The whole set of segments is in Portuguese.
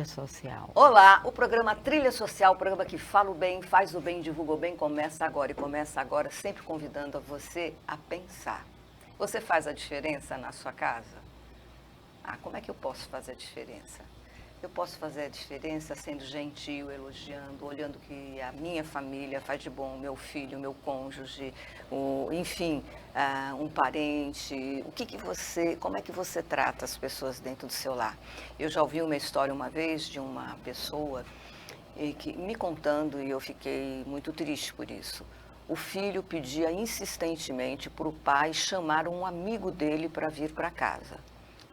Trilha Social. Olá, o programa Trilha Social, o programa que fala o bem, faz o bem, divulga o bem, começa agora. E começa agora sempre convidando a você a pensar. Você faz a diferença na sua casa? Como é que eu posso fazer a diferença? Eu posso fazer a diferença sendo gentil, elogiando, olhando o que a minha família faz de bom, meu filho, meu cônjuge, enfim, um parente. Como é que você trata as pessoas dentro do seu lar? Eu já ouvi uma história uma vez de uma pessoa que me contando e eu fiquei muito triste por isso. O filho pedia insistentemente para o pai chamar um amigo dele para vir para casa.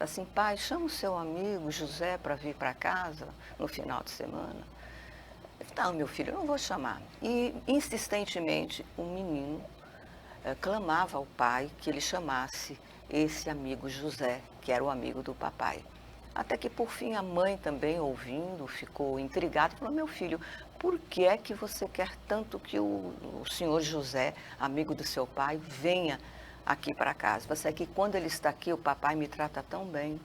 Assim, pai, chama o seu amigo José para vir para casa no final de semana. Não, meu filho, eu não vou chamar. E insistentemente o menino clamava ao pai que ele chamasse esse amigo José, que era o amigo do papai. Até que por fim a mãe também, ouvindo, ficou intrigada e falou, meu filho, por que é que você quer tanto que o senhor José, amigo do seu pai, venha aqui para casa? Você é que quando ele está aqui, o papai me trata tão bem.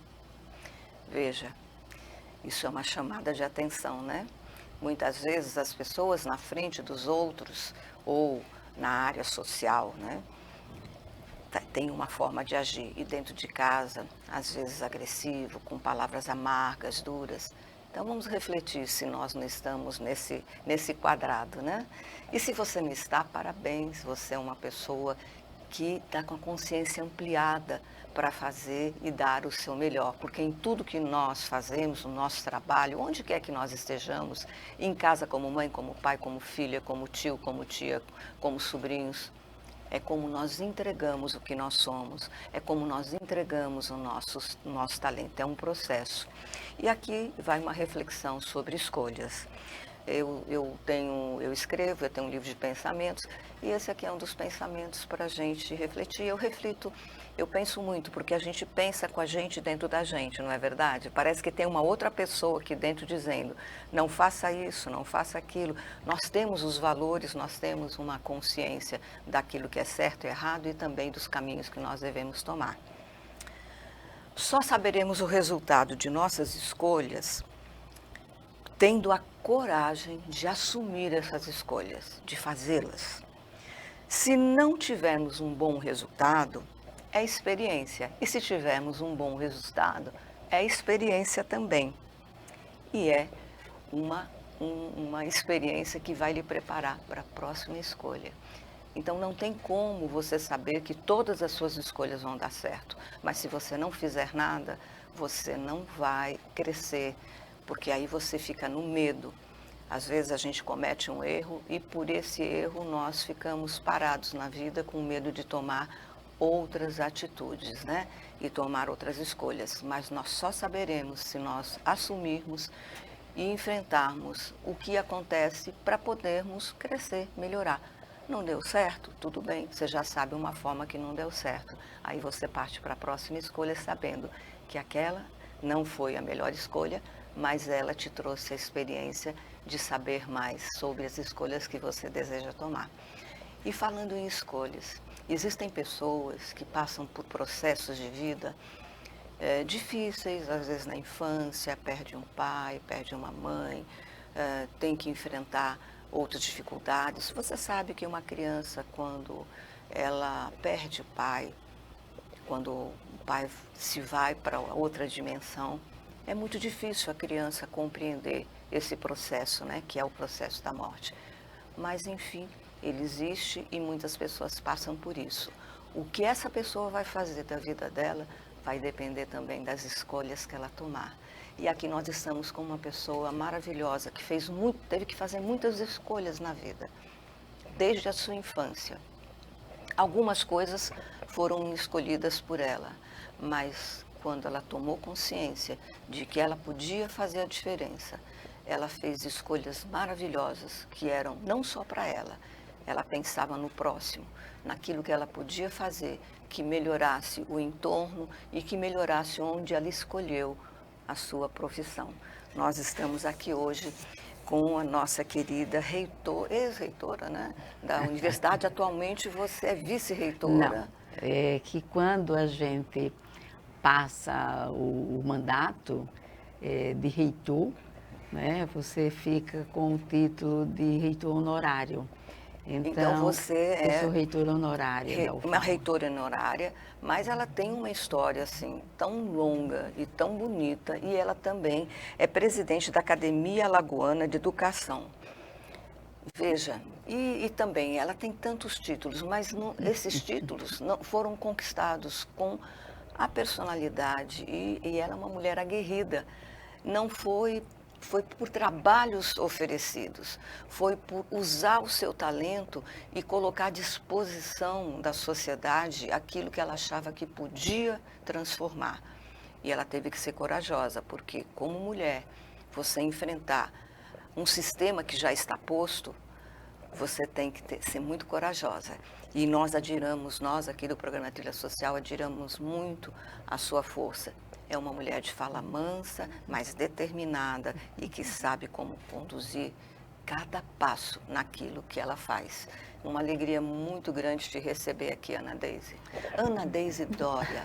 Veja, isso é uma chamada de atenção, né? Muitas vezes as pessoas na frente dos outros ou na área social, né? Tem uma forma de agir e dentro de casa, às vezes agressivo, com palavras amargas, duras. Então vamos refletir se nós não estamos nesse quadrado, né? E se você não está, parabéns, você é uma pessoa que está com a consciência ampliada para fazer e dar o seu melhor, porque em tudo que nós fazemos, no nosso trabalho, onde quer que nós estejamos, em casa como mãe, como pai, como filha, como tio, como tia, como sobrinhos, é como nós entregamos o que nós somos, é como nós entregamos o nosso talento, é um processo. E aqui vai uma reflexão sobre escolhas. Eu escrevo, eu tenho um livro de pensamentos, e esse aqui é um dos pensamentos para a gente refletir. Eu penso muito, porque a gente pensa com a gente dentro da gente, não é verdade? Parece que tem uma outra pessoa aqui dentro dizendo, não faça isso, não faça aquilo. Nós temos os valores, nós temos uma consciência daquilo que é certo e errado e também dos caminhos que nós devemos tomar. Só saberemos o resultado de nossas escolhas tendo a coragem de assumir essas escolhas, de fazê-las. Se não tivermos um bom resultado, é experiência. E se tivermos um bom resultado, é experiência também. E é uma experiência que vai lhe preparar para a próxima escolha. Então não tem como você saber que todas as suas escolhas vão dar certo. Mas se você não fizer nada, você não vai crescer, porque aí você fica no medo. Às vezes a gente comete um erro e por esse erro nós ficamos parados na vida com medo de tomar outras atitudes, né? E tomar outras escolhas. Mas nós só saberemos se nós assumirmos e enfrentarmos o que acontece para podermos crescer, melhorar. Não deu certo? Tudo bem, você já sabe uma forma que não deu certo. Aí você parte para a próxima escolha sabendo que aquela não foi a melhor escolha, mas ela te trouxe a experiência de saber mais sobre as escolhas que você deseja tomar. E falando em escolhas, existem pessoas que passam por processos de vida difíceis, às vezes na infância, perde um pai, perde uma mãe, tem que enfrentar outras dificuldades. Você sabe que uma criança, quando ela perde o pai, quando o pai se vai para outra dimensão, é muito difícil a criança compreender esse processo, né, que é o processo da morte. Mas, enfim, ele existe e muitas pessoas passam por isso. O que essa pessoa vai fazer da vida dela vai depender também das escolhas que ela tomar. E aqui nós estamos com uma pessoa maravilhosa que teve que fazer muitas escolhas na vida, desde a sua infância. Algumas coisas foram escolhidas por ela, mas quando ela tomou consciência de que ela podia fazer a diferença, ela fez escolhas maravilhosas que eram não só para ela. Ela pensava no próximo, naquilo que ela podia fazer, que melhorasse o entorno e que melhorasse onde ela escolheu a sua profissão. Nós estamos aqui hoje com a nossa querida ex-reitora, né, da universidade. Atualmente você é vice-reitora. Não, é que quando a gente passa o mandato de reitor, né? Você fica com o título de reitor honorário. Então você eu sou reitora honorária da UFAL. uma reitora honorária, mas ela tem uma história assim tão longa e tão bonita, e ela também é presidente da Academia Alagoana de Educação. Veja, e também ela tem tantos títulos, mas esses títulos não foram conquistados com a personalidade, e ela é uma mulher aguerrida. Não foi por trabalhos oferecidos, foi por usar o seu talento e colocar à disposição da sociedade aquilo que ela achava que podia transformar. E ela teve que ser corajosa, porque como mulher, você enfrentar um sistema que já está posto, você tem que ser muito corajosa. E nós aqui do programa Trilha Social, admiramos muito a sua força. É uma mulher de fala mansa, mas determinada e que sabe como conduzir cada passo naquilo que ela faz. Uma alegria muito grande te receber aqui, Ana Deise. Ana Deise Dória.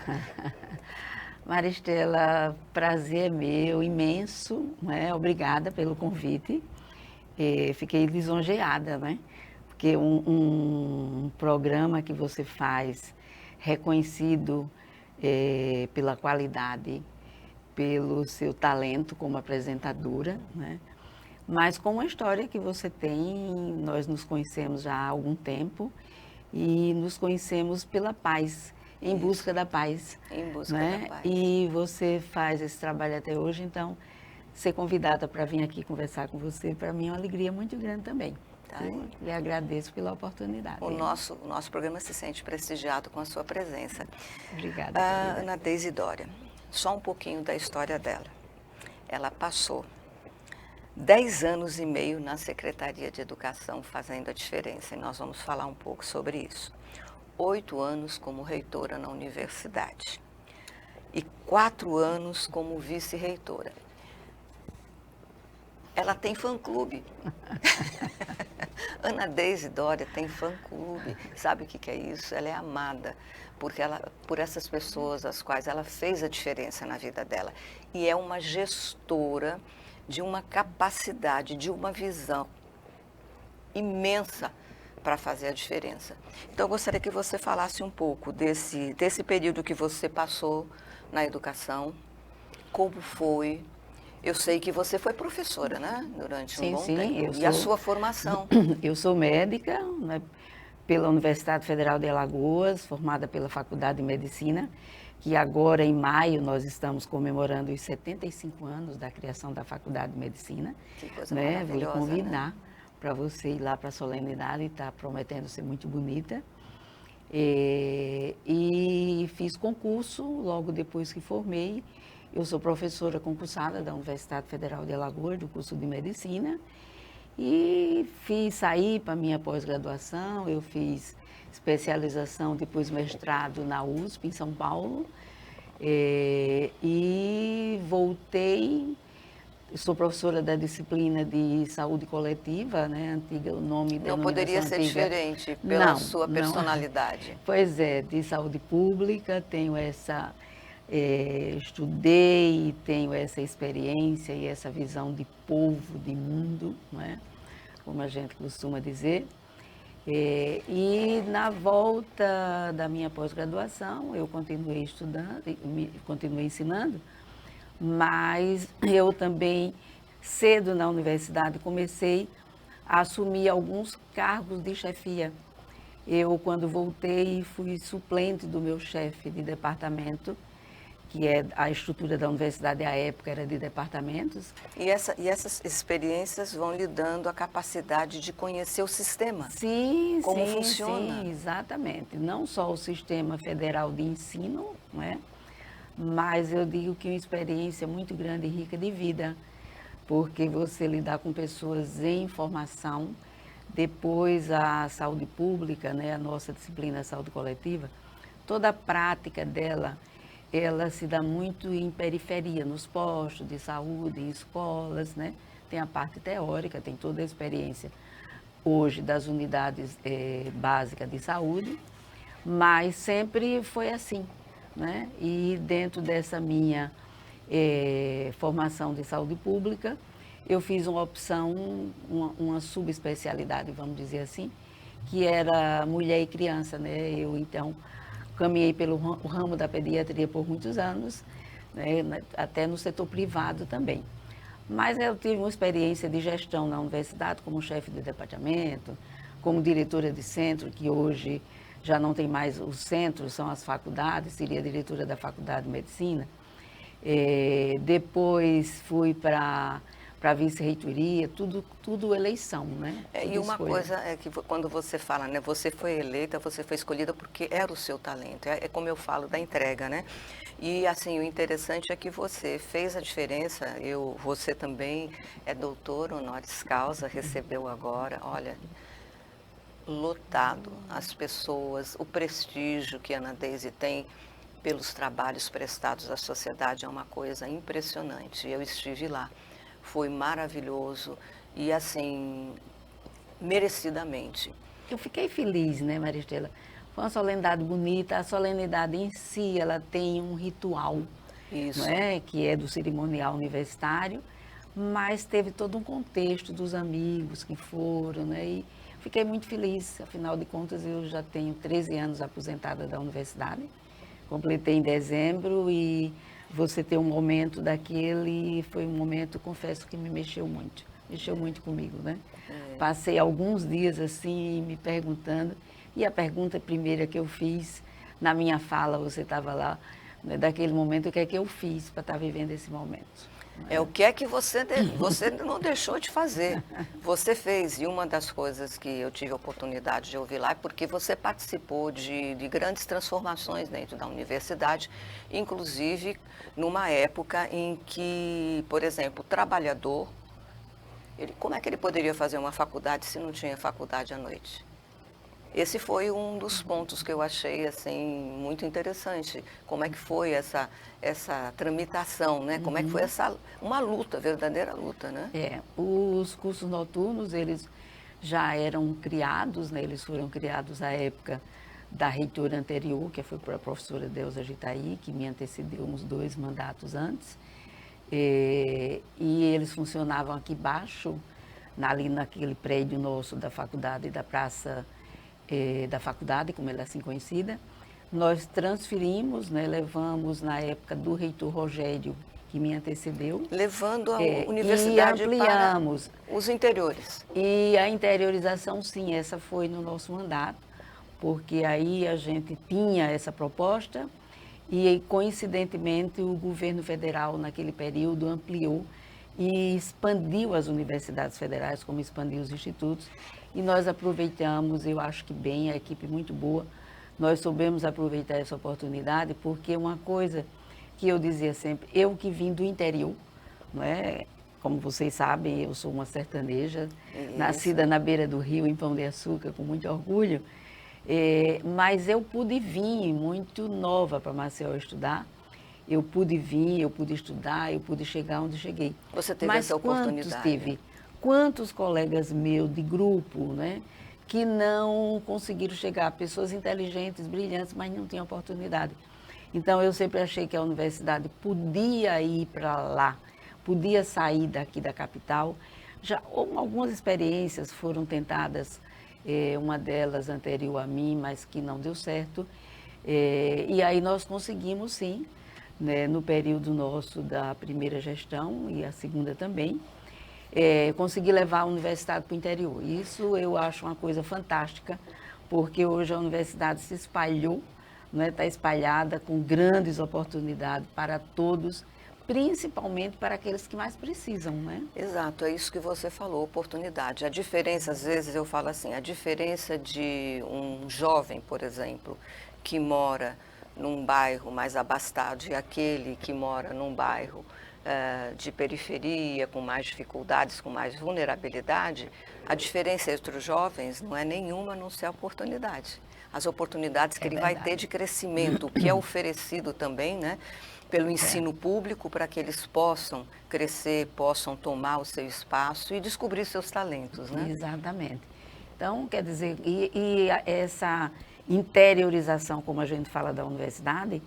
Maristela, prazer é meu, imenso, né? Obrigada pelo convite. Fiquei lisonjeada, né? Porque um programa que você faz reconhecido pela qualidade, pelo seu talento como apresentadora, né? Mas com uma história que você tem, nós nos conhecemos já há algum tempo e nos conhecemos pela paz, em busca da paz. Em busca né? da paz. E você faz esse trabalho até hoje, então ser convidada para vir aqui conversar com você, para mim é uma alegria muito grande também. Tá. Eu lhe agradeço pela oportunidade. O nosso programa se sente prestigiado com a sua presença. Obrigada. Ana Deise Dória, só um pouquinho da história dela. Ela passou 10 anos e meio na Secretaria de Educação fazendo a diferença, e nós vamos falar um pouco sobre isso. 8 anos como reitora na universidade e 4 anos como vice-reitora. Ela tem fã-clube. Ana Deise Dória tem fã-clube. Sabe o que é isso? Ela é amada por essas pessoas as quais ela fez a diferença na vida dela. E é uma gestora de uma capacidade, de uma visão imensa para fazer a diferença. Então, eu gostaria que você falasse um pouco desse período que você passou na educação, como foi. Eu sei que você foi professora, né? Durante um bom tempo. E a sua formação? Eu sou médica, né, pela Universidade Federal de Alagoas, formada pela Faculdade de Medicina, que agora, em maio, nós estamos comemorando os 75 anos da criação da Faculdade de Medicina. Que coisa maravilhosa, maravilhosa, vou lhe convidar, né? Para você ir lá para a solenidade, está prometendo ser muito bonita. E fiz concurso logo depois que formei. Eu sou professora concursada da Universidade Federal de Alagoas, do curso de Medicina, e saí para minha pós-graduação, eu fiz especialização, depois mestrado na USP, em São Paulo, e voltei. Sou professora da disciplina de saúde coletiva, né? Antiga, o nome da Não poderia ser diferente pela sua personalidade. Pois é, de saúde pública, tenho essa... estudei, tenho essa experiência e essa visão de povo, de mundo, não é? Como a gente costuma dizer. E na volta da minha pós-graduação, eu continuei estudando, continuei ensinando, mas eu também, cedo na universidade, comecei a assumir alguns cargos de chefia. Eu, quando voltei, fui suplente do meu chefe de departamento, que é a estrutura da universidade à época era de departamentos. E essas experiências vão lhe dando a capacidade de conhecer o sistema. Sim, como funciona. Sim, exatamente. Não só o sistema federal de ensino, não é? Mas eu digo que é uma experiência muito grande e rica de vida, porque você lidar com pessoas em formação, depois a saúde pública, né, a nossa disciplina saúde coletiva, toda a prática dela, ela se dá muito em periferia, nos postos de saúde, em escolas, né? Tem a parte teórica, tem toda a experiência hoje das unidades básicas de saúde, mas sempre foi assim, né? E dentro dessa minha formação de saúde pública, eu fiz uma opção, uma subespecialidade, vamos dizer assim, que era mulher e criança, né? Eu, então, caminhei pelo o ramo da pediatria por muitos anos, né? Até no setor privado também. Mas eu tive uma experiência de gestão na universidade como chefe de departamento, como diretora de centro, que hoje já não tem mais os centros, são as faculdades, seria diretora da Faculdade de Medicina. Depois fui para a vice-reitoria, tudo eleição, né? Tudo E uma escolha. coisa é que quando você fala, né, você foi eleita, você foi escolhida porque era o seu talento, é como eu falo da entrega, né? E assim, o interessante é que você fez a diferença, você também é doutor honoris causa, recebeu agora, olha, lotado, as pessoas, o prestígio que a Ana Deise tem pelos trabalhos prestados à sociedade é uma coisa impressionante. Eu estive lá, foi maravilhoso e assim, merecidamente. Eu fiquei feliz, né, Maristela? Foi uma solenidade bonita. A solenidade em si, ela tem um ritual, não Isso. é? Que é do cerimonial universitário, mas teve todo um contexto dos amigos que foram, né? E fiquei muito feliz. Afinal de contas, eu já tenho 13 anos aposentada da universidade. Completei em dezembro e você ter um momento daquele foi um momento, confesso que me mexeu muito comigo, né? Passei alguns dias assim me perguntando, e a pergunta primeira que eu fiz na minha fala, você estava lá, né, daquele momento, o que é que eu fiz para estar vivendo esse momento? É o que é que você não deixou de fazer. Você fez, e uma das coisas que eu tive a oportunidade de ouvir lá é porque você participou de grandes transformações dentro da universidade, inclusive numa época em que, por exemplo, o trabalhador, como é que ele poderia fazer uma faculdade se não tinha faculdade à noite? Esse foi um dos pontos que eu achei assim muito interessante. Como é que foi essa tramitação, né? Como é que foi uma luta, verdadeira luta, né? Os cursos noturnos, eles já eram criados, né? Eles foram criados à época da reitora anterior, que foi a professora Deusa Gitaí, que me antecedeu uns 2 mandatos antes. E eles funcionavam aqui embaixo, ali naquele prédio nosso da faculdade, da praça da faculdade, como ela é assim conhecida. Nós transferimos, né, levamos na época do reitor Rogério, que me antecedeu. Levando a universidade e ampliamos. Para os interiores. E a interiorização, sim, essa foi no nosso mandato, porque aí a gente tinha essa proposta e, coincidentemente, o governo federal, naquele período, ampliou e expandiu as universidades federais, como expandiu os institutos. E nós aproveitamos, eu acho que bem, a equipe muito boa, nós soubemos aproveitar essa oportunidade, porque uma coisa que eu dizia sempre, eu que vim do interior, não é? Como vocês sabem, eu sou uma sertaneja, nascida na beira do rio, em Pão de Açúcar, com muito orgulho, mas eu pude vir muito nova para Maceió estudar, eu pude vir, eu pude estudar, eu pude chegar onde cheguei. Você teve essa oportunidade. Quantos colegas meus de grupo, né, que não conseguiram chegar, pessoas inteligentes, brilhantes, mas não tinham oportunidade. Então, eu sempre achei que a universidade podia ir para lá, podia sair daqui da capital. Já algumas experiências foram tentadas, uma delas anterior a mim, mas que não deu certo. E aí nós conseguimos, sim, né, no período nosso da primeira gestão e a segunda também, conseguir levar a universidade para o interior. Isso eu acho uma coisa fantástica, porque hoje a universidade se espalhou, está espalhada com grandes oportunidades para todos, principalmente para aqueles que mais precisam, né? Exato, é isso que você falou, oportunidade. A diferença, às vezes eu falo assim, a diferença de um jovem, por exemplo, que mora num bairro mais abastado e aquele que mora num bairro de periferia, com mais dificuldades, com mais vulnerabilidade, a diferença entre os jovens não é nenhuma, a não ser a oportunidade. As oportunidades que ele vai ter de crescimento, o que é oferecido também, né, pelo ensino público, para que eles possam crescer, possam tomar o seu espaço e descobrir seus talentos, né? Exatamente. Então, quer dizer, essa interiorização, como a gente fala da universidade,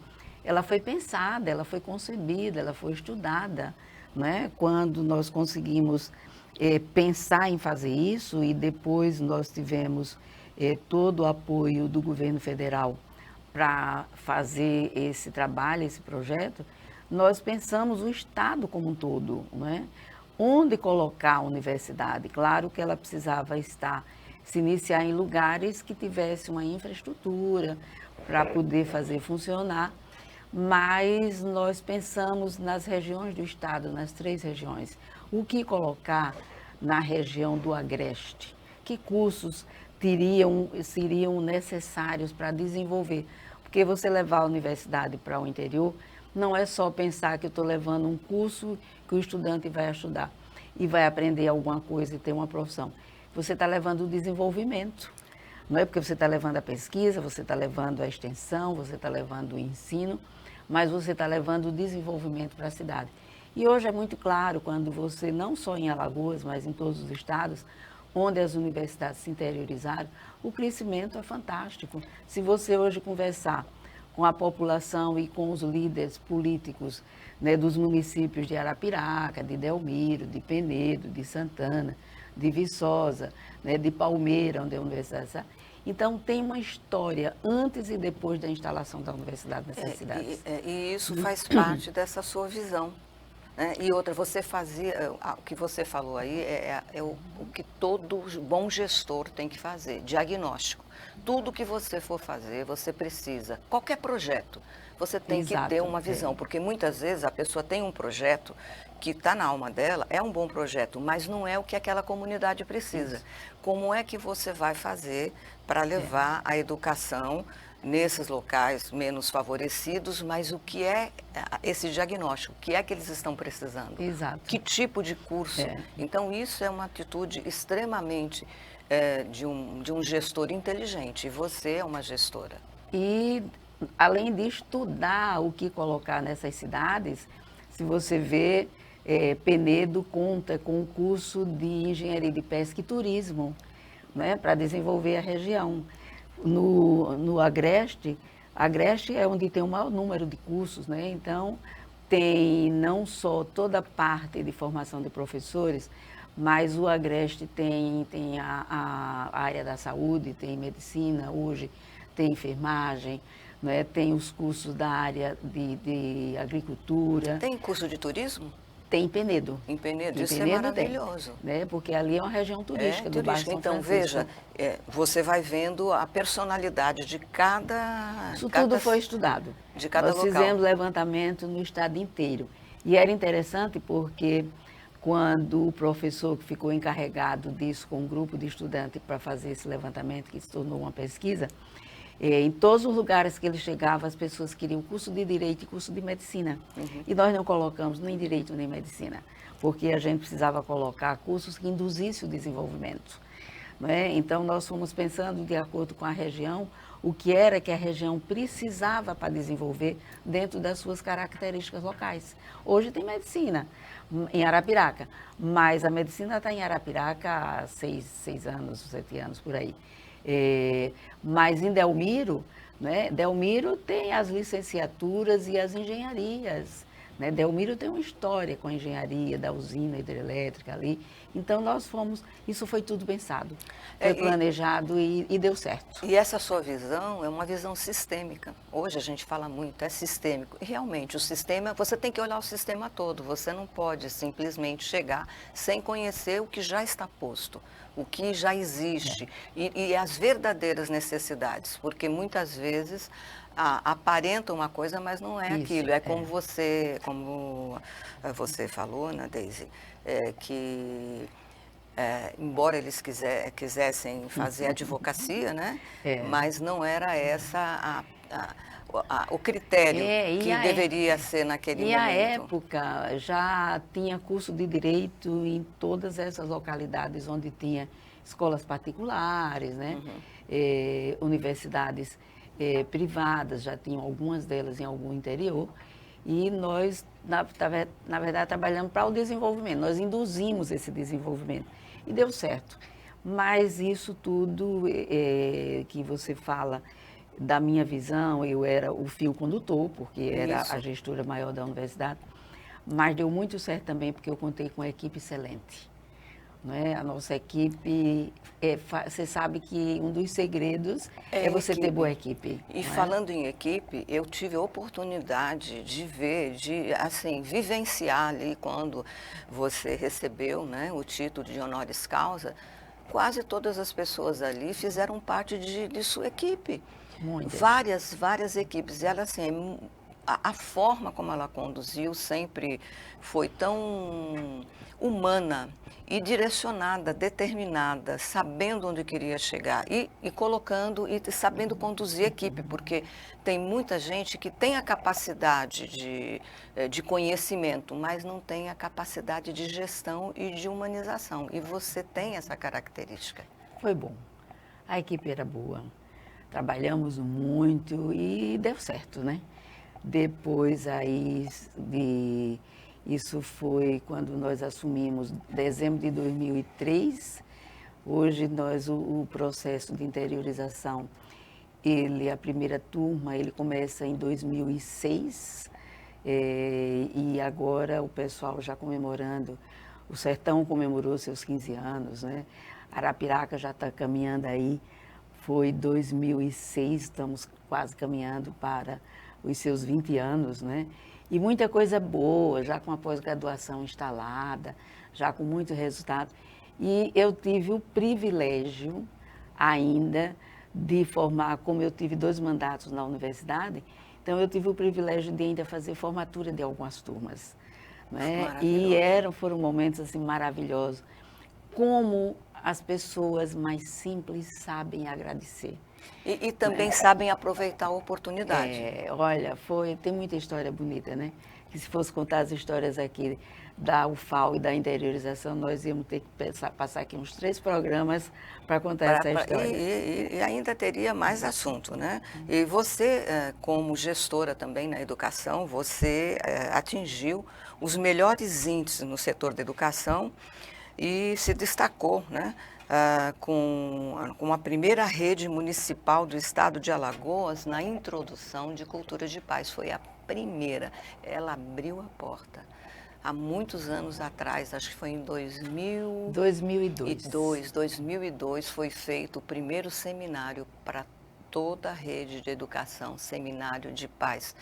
ela foi pensada, ela foi concebida, ela foi estudada né? Quando nós conseguimos pensar em fazer isso e depois nós tivemos todo o apoio do governo federal para fazer esse trabalho, esse projeto, nós pensamos o Estado como um todo, né? Onde colocar a universidade. Claro que ela precisava se iniciar em lugares que tivesse uma infraestrutura para poder fazer funcionar, mas nós pensamos nas regiões do Estado, nas 3 regiões. O que colocar na região do Agreste? Que cursos seriam necessários para desenvolver? Porque você levar a universidade para o interior não é só pensar que eu estou levando um curso que o estudante vai estudar e vai aprender alguma coisa e ter uma profissão. Você está levando o desenvolvimento. Não é porque você está levando a pesquisa, você está levando a extensão, você está levando o ensino, mas você está levando o desenvolvimento para a cidade. E hoje é muito claro, quando você, não só em Alagoas, mas em todos os estados, onde as universidades se interiorizaram, o crescimento é fantástico. Se você hoje conversar com a população e com os líderes políticos, né, dos municípios de Arapiraca, de Delmiro, de Penedo, de Santana, de Viçosa, né, de Palmeira, onde é a universidade está. Então, tem uma história antes e depois da instalação da universidade nessas cidades. E isso faz parte dessa sua visão. Né? E outra, você fazia, o que você falou aí o que todo bom gestor tem que fazer, diagnóstico. Tudo que você for fazer, você precisa, qualquer projeto, você tem que ter uma visão, porque muitas vezes a pessoa tem um projeto que está na alma dela, é um bom projeto, mas não é o que aquela comunidade precisa. Isso. Como é que você vai fazer para levar a educação nesses locais menos favorecidos, mas o que é esse diagnóstico? O que é que eles estão precisando? Exato. Que tipo de curso? Então, isso é uma atitude extremamente de um gestor inteligente, e você é uma gestora. E, além de estudar o que colocar nessas cidades, se você vê, Penedo conta com um curso de engenharia de pesca e turismo, né, para desenvolver a região. No Agreste é onde tem o maior número de cursos, né? Então, tem não só toda a parte de formação de professores, mas o Agreste tem a área da saúde, tem medicina hoje, tem enfermagem, né? Tem os cursos da área de agricultura. Tem curso de turismo? Tem em Penedo. Em Penedo, isso é maravilhoso. Tem, né? Porque ali é uma região turística do bairro São Então, Francisco. veja, você vai vendo a personalidade de cada... Isso tudo foi estudado. De cada local. Nós fizemos levantamento no estado inteiro. E era interessante porque quando o professor que ficou encarregado disso com um grupo de estudantes para fazer esse levantamento, que se tornou uma pesquisa, em todos os lugares que ele chegava, as pessoas queriam curso de Direito e curso de Medicina. Uhum. E nós não colocamos nem Direito nem Medicina, porque a gente precisava colocar cursos que induzissem o desenvolvimento. Né? Então, nós fomos pensando, de acordo com a região, o que era que a região precisava para desenvolver dentro das suas características locais. Hoje tem medicina em Arapiraca, mas a medicina está em Arapiraca há 6 anos, 7 anos, por aí. Mas em Delmiro, né, Delmiro tem as licenciaturas e as engenharias. Né? Delmiro tem uma história com a engenharia da usina hidrelétrica ali. Então, isso foi tudo pensado, foi planejado e deu certo. E essa sua visão é uma visão sistêmica. Hoje a gente fala muito, é sistêmico. E realmente, o sistema, você tem que olhar o sistema todo. Você não pode simplesmente chegar sem conhecer o que já está posto, o que já existe e as verdadeiras necessidades. Porque muitas vezes aparenta uma coisa, mas não é aquilo. É como você falou, né, Deise, que embora eles quisessem fazer advocacia, né, mas não era essa o critério que deveria ser naquele momento. E a época já tinha curso de Direito em todas essas localidades onde tinha escolas particulares, né, universidades privadas, já tinham algumas delas em algum interior, e nós, na verdade, trabalhamos para o desenvolvimento, nós induzimos esse desenvolvimento, e deu certo. Mas isso tudo que você fala da minha visão, eu era o fio condutor, porque era a gestora maior da universidade, mas deu muito certo também porque eu contei com uma equipe excelente. Não é? A nossa equipe, você sabe que um dos segredos é você ter boa equipe. E falando em equipe, eu tive a oportunidade de ver, de assim, vivenciar ali quando você recebeu, né, o título de honoris causa, quase todas as pessoas ali fizeram parte de sua equipe. Muitas. Várias equipes. E ela, assim, a forma como ela conduziu sempre foi tão humana e direcionada, determinada, sabendo onde queria chegar e colocando e sabendo conduzir a equipe, porque tem muita gente que tem a capacidade de conhecimento, mas não tem a capacidade de gestão e de humanização. E você tem essa característica. Foi bom. A equipe era boa. Trabalhamos muito e deu certo, né? Depois aí isso foi quando nós assumimos dezembro de 2003. Hoje o processo de interiorização, a primeira turma, ele começa em 2006 e agora o pessoal já comemorando, o Sertão comemorou seus 15 anos, né? Arapiraca já está caminhando aí, foi 2006, estamos quase caminhando para os seus 20 anos, né? E muita coisa boa, já com a pós-graduação instalada, já com muito resultado. E eu tive o privilégio ainda de formar, como eu tive 2 mandatos na universidade, então eu tive o privilégio de ainda fazer formatura de algumas turmas, né? E foram momentos assim maravilhosos. Como as pessoas mais simples sabem agradecer. E também sabem aproveitar a oportunidade. Olha, tem muita história bonita, né? Que se fosse contar as histórias aqui da UFAL e da interiorização, nós íamos ter que passar aqui uns 3 programas para contar essa história. E ainda teria mais assunto, né? E você, como gestora também na educação, você atingiu os melhores índices no setor da educação e se destacou, né? Com a primeira rede municipal do estado de Alagoas na introdução de cultura de paz. Foi a primeira. Ela abriu a porta. Há muitos anos atrás, acho que foi em 2002 foi feito o primeiro seminário para toda a rede de educação, seminário de paz.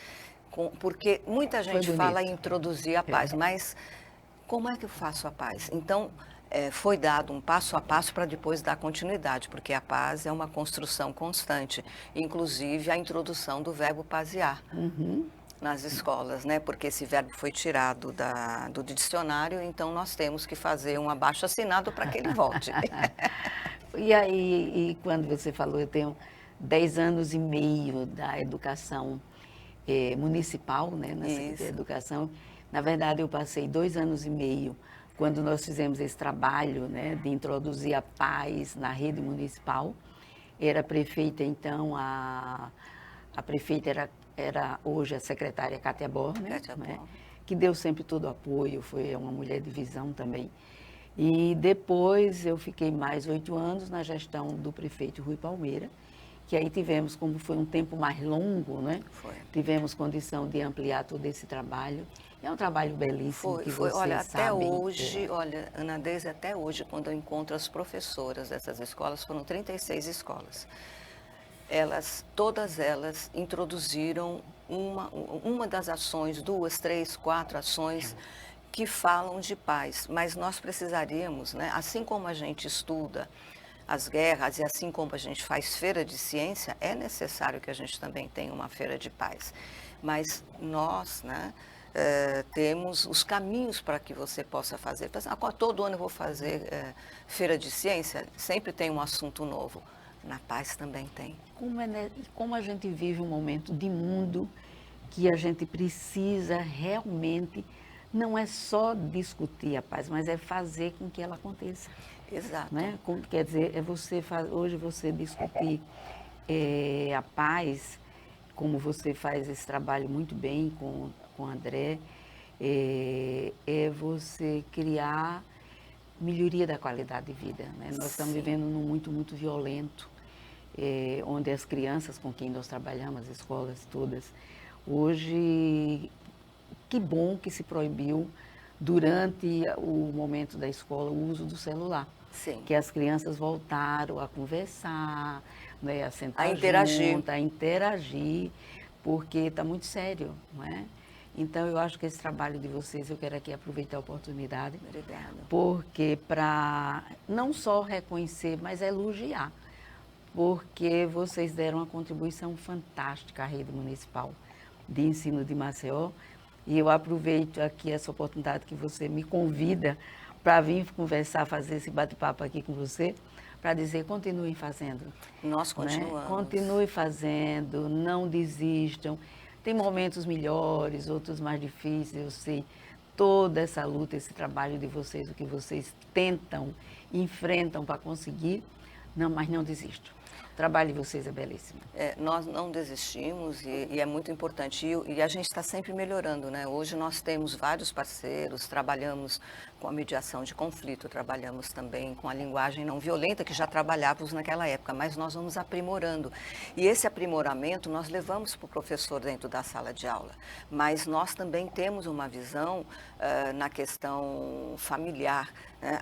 Porque muita gente fala em introduzir a paz, mas como é que eu faço a paz? Então, foi dado um passo a passo para depois dar continuidade, porque a paz é uma construção constante, inclusive a introdução do verbo pasear nas escolas, né? Porque esse verbo foi tirado do dicionário, então nós temos que fazer um abaixo-assinado para que ele volte. E aí, quando você falou, eu tenho 10 anos e meio da educação municipal, né? Na Secretaria de Educação. Na verdade, eu passei 2 anos e meio quando nós fizemos esse trabalho, né, de introduzir a paz na rede municipal. Era prefeita, então, a prefeita era hoje a secretária Cátia Borner, né, que deu sempre todo o apoio, foi uma mulher de visão também. E depois eu fiquei mais 8 anos na gestão do prefeito Rui Palmeira, que aí tivemos, como foi um tempo mais longo, né? Tivemos condição de ampliar todo esse trabalho. É um trabalho belíssimo que vocês olha, sabem. até hoje, olha, Ana Deise, até hoje, quando eu encontro as professoras dessas escolas, foram 36 escolas. Todas elas introduziram uma das ações, 2, 3, 4 ações que falam de paz. Mas nós precisaríamos, né, assim como a gente estuda as guerras e assim como a gente faz feira de ciência, é necessário que a gente também tenha uma feira de paz. Mas nós, né, temos os caminhos para que você possa fazer. Todo ano eu vou fazer feira de ciência, sempre tem um assunto novo. Na paz também tem. Como a gente vive um momento de mundo que a gente precisa realmente, não é só discutir a paz, mas é fazer com que ela aconteça. Exato. Né? Quer dizer, hoje você discutir a paz, como você faz esse trabalho muito bem com o André, é você criar melhoria da qualidade de vida. Né? Nós estamos vivendo num muito, muito violento, onde as crianças com quem nós trabalhamos, as escolas todas, hoje que bom que se proibiu, durante o momento da escola, o uso do celular. Sim. Que as crianças voltaram a conversar, né, a sentar A interagir. junto, a interagir, porque está muito sério, não é? Então, eu acho que esse trabalho de vocês, eu quero aqui aproveitar a oportunidade. Obrigada. Porque para não só reconhecer, mas elogiar. Porque vocês deram uma contribuição fantástica à rede municipal de ensino de Maceió. E eu aproveito aqui essa oportunidade que você me convida para vir conversar, fazer esse bate-papo aqui com você, para dizer, continuem fazendo. Nós continuamos. Né? Continue fazendo, não desistam. Tem momentos melhores, outros mais difíceis, eu sei. Toda essa luta, esse trabalho de vocês, o que vocês tentam, enfrentam para conseguir, não, mas não desistam. O trabalho de vocês é belíssimo. Nós não desistimos e é muito importante. E a gente está sempre melhorando, né? Hoje nós temos vários parceiros, trabalhamos com a mediação de conflito, trabalhamos também com a linguagem não violenta, que já trabalhávamos naquela época, mas nós vamos aprimorando. E esse aprimoramento nós levamos para o professor dentro da sala de aula. Mas nós também temos uma visão na questão familiar.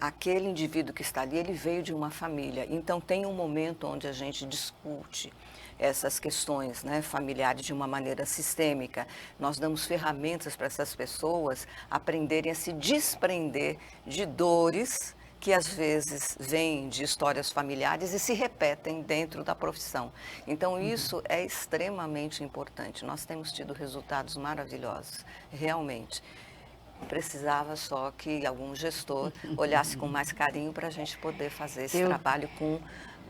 Aquele indivíduo que está ali, ele veio de uma família. Então, tem um momento onde a gente discute essas questões, né, familiares de uma maneira sistêmica. Nós damos ferramentas para essas pessoas aprenderem a se desprender de dores que às vezes vêm de histórias familiares e se repetem dentro da profissão. Então, isso é extremamente importante. Nós temos tido resultados maravilhosos, realmente. Precisava só que algum gestor olhasse com mais carinho para a gente poder fazer esse trabalho com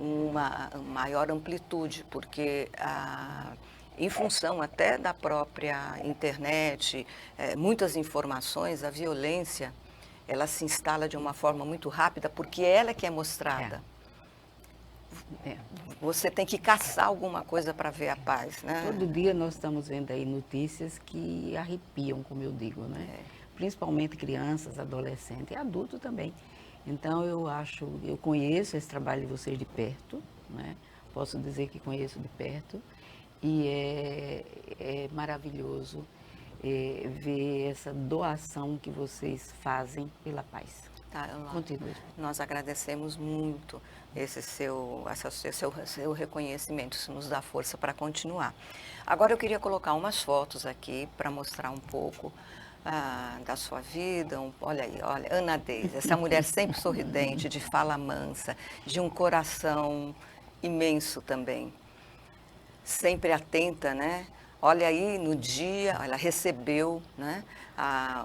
uma maior amplitude, porque em função até da própria internet, muitas informações, a violência, ela se instala de uma forma muito rápida, porque ela é que é mostrada. Você tem que caçar alguma coisa para ver a paz, né? Todo dia nós estamos vendo aí notícias que arrepiam, como eu digo, né? Principalmente crianças, adolescentes e adultos também. Então, eu conheço esse trabalho de vocês de perto, né? Posso dizer que conheço de perto, e é maravilhoso ver essa doação que vocês fazem pela paz. Continue. Nós agradecemos muito esse seu reconhecimento, isso nos dá força para continuar. Agora, eu queria colocar umas fotos aqui para mostrar um pouco da sua vida. Olha aí, olha, Ana Deise, essa mulher sempre sorridente, de fala mansa, de um coração imenso também, sempre atenta, né? Olha aí, no dia, ela recebeu, né,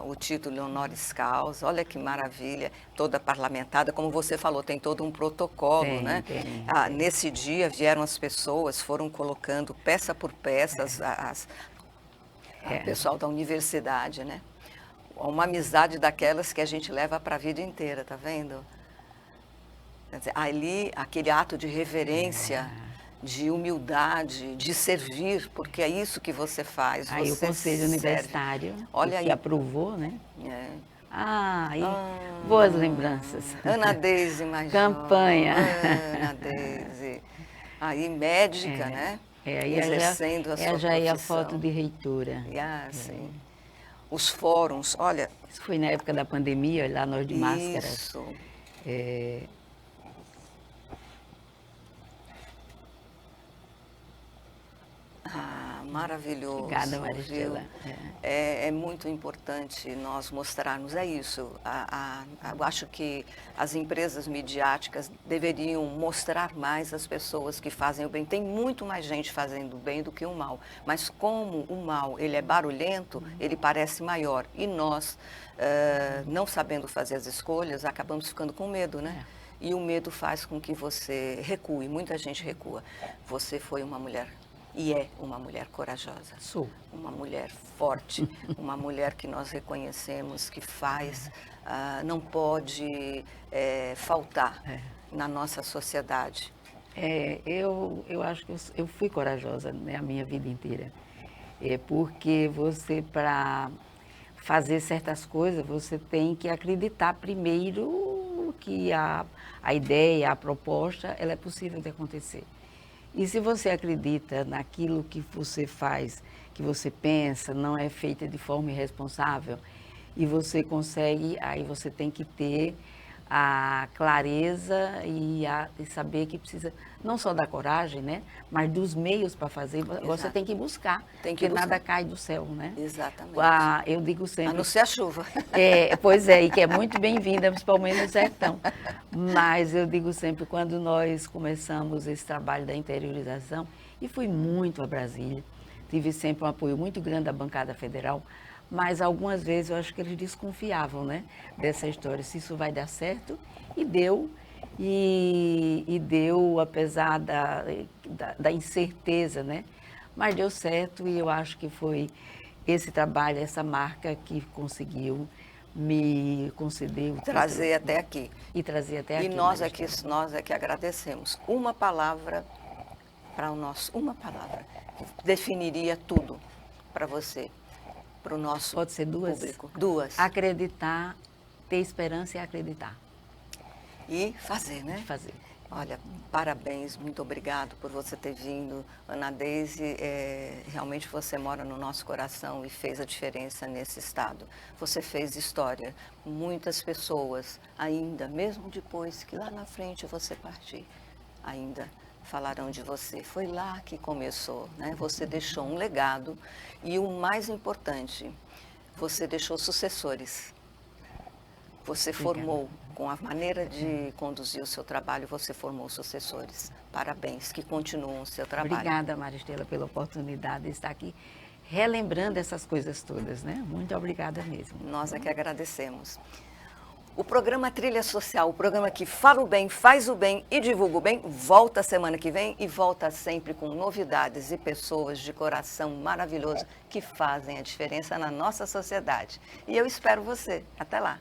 o título honoris causa, olha que maravilha, toda parlamentada, como você falou, tem todo um protocolo, né? Tem. Nesse dia vieram as pessoas, foram colocando peça por peça, o pessoal da universidade, né? Uma amizade daquelas que a gente leva para a vida inteira, tá vendo? Quer dizer, ali, aquele ato de reverência, de humildade, de servir, porque é isso que você faz. Aí você o Conselho Universitário, olha que aí, aprovou, né? Aí, Ah, boas lembranças. Ana Deise, mais Campanha. Ana Deise. Aí, médica, né? Aí exercendo a sua profissão. Já é a foto de reitora. Sim. Os fóruns, olha... Isso foi na época da pandemia, lá nós de máscara. Isso. Maravilhoso. Obrigada, Maristela. É muito importante nós mostrarmos, é isso. Eu acho que as empresas midiáticas deveriam mostrar mais as pessoas que fazem o bem. Tem muito mais gente fazendo o bem do que o mal. Mas como o mal ele é barulhento, ele parece maior. E nós, não sabendo fazer as escolhas, acabamos ficando com medo, né? E o medo faz com que você recue. Muita gente recua. Você foi uma mulher. E é uma mulher corajosa. Sou. Uma mulher forte, uma mulher que nós reconhecemos, que faz, não pode faltar na nossa sociedade. Eu acho que eu fui corajosa, né, a minha vida inteira. Porque você, para fazer certas coisas, você tem que acreditar primeiro que a ideia, a proposta, ela é possível de acontecer. E se você acredita naquilo que você faz, que você pensa, não é feita de forma irresponsável, e você consegue, aí você tem que ter a clareza e saber que precisa não só da coragem, né, mas dos meios para fazer, você tem que buscar, Tem que porque buscar. nada cai do céu, né? Exatamente. Eu digo sempre... A não ser a chuva. Pois é, e que é muito bem-vinda, principalmente no sertão. Mas eu digo sempre, quando nós começamos esse trabalho da interiorização, e fui muito a Brasília, tive sempre um apoio muito grande da bancada federal, mas algumas vezes eu acho que eles desconfiavam, né, dessa história, se isso vai dar certo, e deu, e deu, apesar da incerteza, né, mas deu certo e eu acho que foi esse trabalho, essa marca que conseguiu me conceder o Trazer até aqui. E trazer até aqui. E nós é que agradecemos. Uma palavra para o nosso, uma palavra que definiria tudo para você, para o nosso Pode ser duas? público. Duas. Acreditar, ter esperança e acreditar. E fazer, né? Fazer. Olha, parabéns, muito obrigado por você ter vindo. Ana Deise, realmente você mora no nosso coração e fez a diferença nesse estado. Você fez história. Muitas pessoas ainda, mesmo depois que lá na frente você partir, ainda falarão de você. Foi lá que começou, né? Você deixou um legado e o mais importante, você deixou sucessores. Você formou, com a maneira de conduzir o seu trabalho, você formou sucessores. Parabéns, que continuam o seu trabalho. Obrigada, Maristela, pela oportunidade de estar aqui relembrando essas coisas todas, né? Muito obrigada mesmo. Nós é que agradecemos. O programa Trilha Social, o programa que fala o bem, faz o bem e divulga o bem, volta semana que vem e volta sempre com novidades e pessoas de coração maravilhoso que fazem a diferença na nossa sociedade. E eu espero você. Até lá.